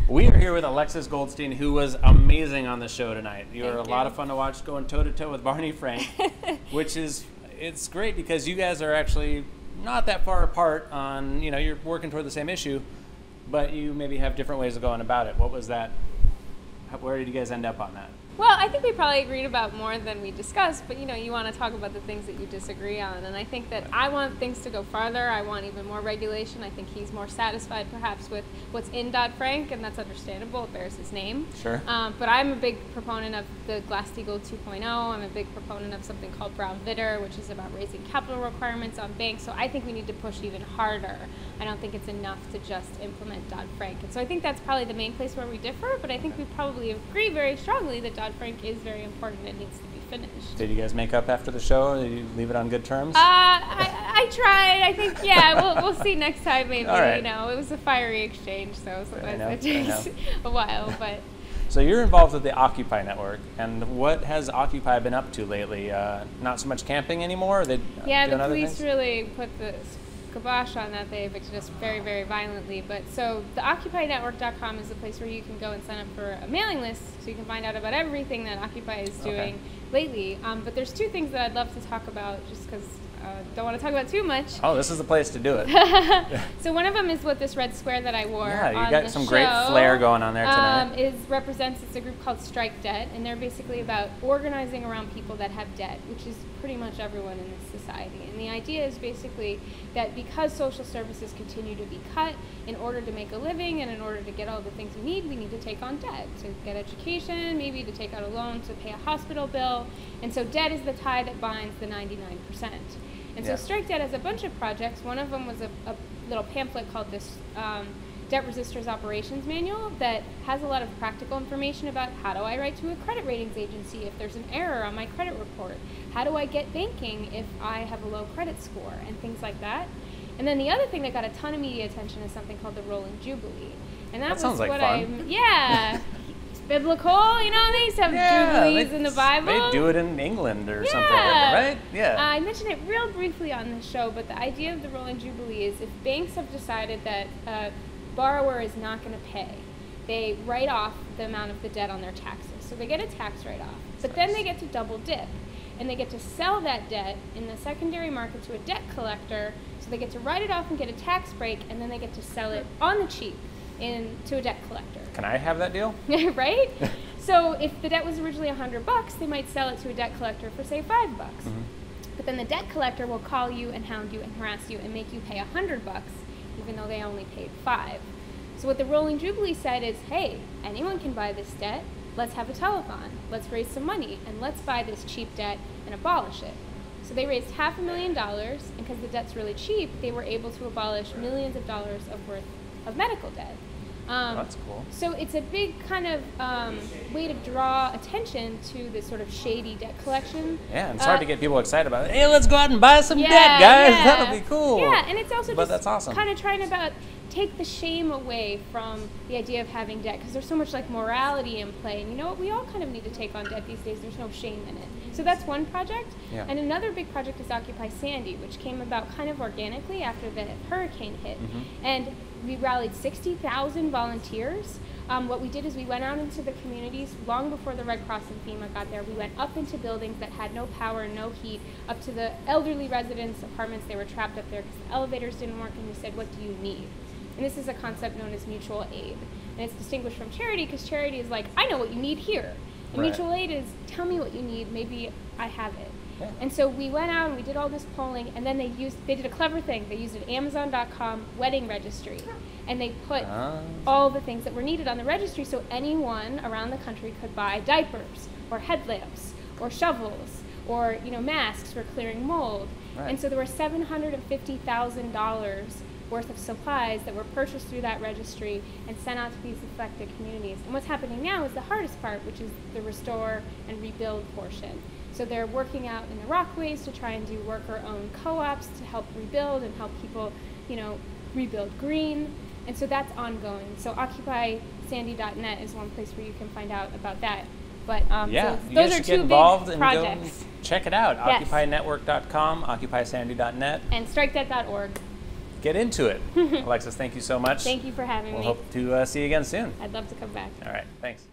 We are here with Alexis Goldstein, who was amazing on the show tonight. You were a lot of fun to watch, going toe-to-toe with Barney Frank, which is, it's great because you guys are actually not that far apart on, you know, you're working toward the same issue, but you maybe have different ways of going about it. What was that? Where did you guys end up on that? Well, I think we probably agreed about more than we discussed, but you know, you want to talk about the things that you disagree on, and I think that I want things to go farther. I want even more regulation. I think he's more satisfied perhaps with what's in Dodd-Frank, and that's understandable. It bears his name. Sure. But I'm a big proponent of the Glass-Steagall 2.0. I'm a big proponent of something called Brown-Vitter, which is about raising capital requirements on banks. So I think we need to push even harder. I don't think it's enough to just implement Dodd-Frank. And so I think that's probably the main place where we differ, but I think we probably agree very strongly that Dodd-Frank is very important and needs to be finished. Did you guys make up after the show, or did you leave it on good terms? I tried. I think, yeah, we'll see next time maybe. All right. You know, it was a fiery exchange, so sometimes it takes a while, but. So you're involved with the Occupy Network, and what has Occupy been up to lately? Not so much camping anymore? Are they yeah, doing the other police things? really put the kibosh on that. They evicted us very, very violently. But so the OccupyNetwork.com is the place where you can go and sign up for a mailing list so you can find out about everything that Occupy is doing lately. But there's two things that I'd love to talk about just because don't want to talk about too much. Oh, this is the place to do it. So one of them is what this red square that I wore Yeah, you on got the some show, great flair going on there tonight. It's a group called Strike Debt, and they're basically about organizing around people that have debt, which is pretty much everyone in this society. And the idea is basically that because social services continue to be cut, in order to make a living and in order to get all the things we need to take on debt, to get education, maybe to take out a loan, to pay a hospital bill. And so debt is the tie that binds the 99%. And so Strike Debt has a bunch of projects. One of them was a little pamphlet called this Debt Resisters Operations Manual that has a lot of practical information about how do I write to a credit ratings agency if there's an error on my credit report? How do I get banking if I have a low credit score? And things like that. And then the other thing that got a ton of media attention is something called the Rolling Jubilee. And that was sounds like what fun. It's biblical, you know, they used to have jubilees in the Bible. They do it in England or something, right? Yeah. I mentioned it real briefly on the show, but the idea of the Rolling Jubilee is if banks have decided that a borrower is not going to pay, they write off the amount of the debt on their taxes. So they get a tax write-off, but then they get to double dip, and they get to sell that debt in the secondary market to a debt collector, so they get to write it off and get a tax break, and then they get to sell it on the cheap to a debt collector. Can I have that deal? Right? So if the debt was originally $100, they might sell it to a debt collector for say $5. But then the debt collector will call you and hound you and harass you and make you pay $100, even though they only paid $5. So what the Rolling Jubilee said is, hey, anyone can buy this debt. Let's have a telethon. Let's raise some money and let's buy this cheap debt and abolish it. So they raised $500,000, and because the debt's really cheap, they were able to abolish millions of dollars worth of medical debt. That's cool. So it's a big kind of way to draw attention to this sort of shady debt collection. Yeah, and it's hard to get people excited about it. Hey, let's go out and buy some debt, guys. Yeah. That'll be cool. Yeah, and it's also that's awesome. kind of trying to take the shame away from the idea of having debt, because there's so much like morality in play. And you know what? We all kind of need to take on debt these days. There's no shame in it. So that's one project. Yeah. And another big project is Occupy Sandy, which came about kind of organically after the hurricane hit. And we rallied 60,000 volunteers. What we did is we went out into the communities long before the Red Cross and FEMA got there. We went up into buildings that had no power, no heat, up to the elderly residents' apartments. They were trapped up there because the elevators didn't work, and we said, what do you need? And this is a concept known as mutual aid. And it's distinguished from charity because charity is like, I know what you need here. And mutual aid is, tell me what you need, maybe I have it. Yeah. And so we went out and we did all this polling, and then they did a clever thing. They used an Amazon.com wedding registry, and they put all the things that were needed on the registry so anyone around the country could buy diapers or headlamps or shovels or masks for clearing mold. And so there were $750,000 worth of supplies that were purchased through that registry and sent out to these affected communities. And what's happening now is the hardest part, which is the restore and rebuild portion. So they're working out in the Rockaways to try and do worker-owned co-ops to help rebuild and help people, rebuild green. And so that's ongoing. So OccupySandy.net is one place where you can find out about that. But so those are two big projects. And check it out. Yes. OccupyNetwork.com, OccupySandy.net. And StrikeDebt.org. get into it. Alexis, thank you so much. Thank you for having me. We'll hope to see you again soon. I'd love to come back. All right, thanks.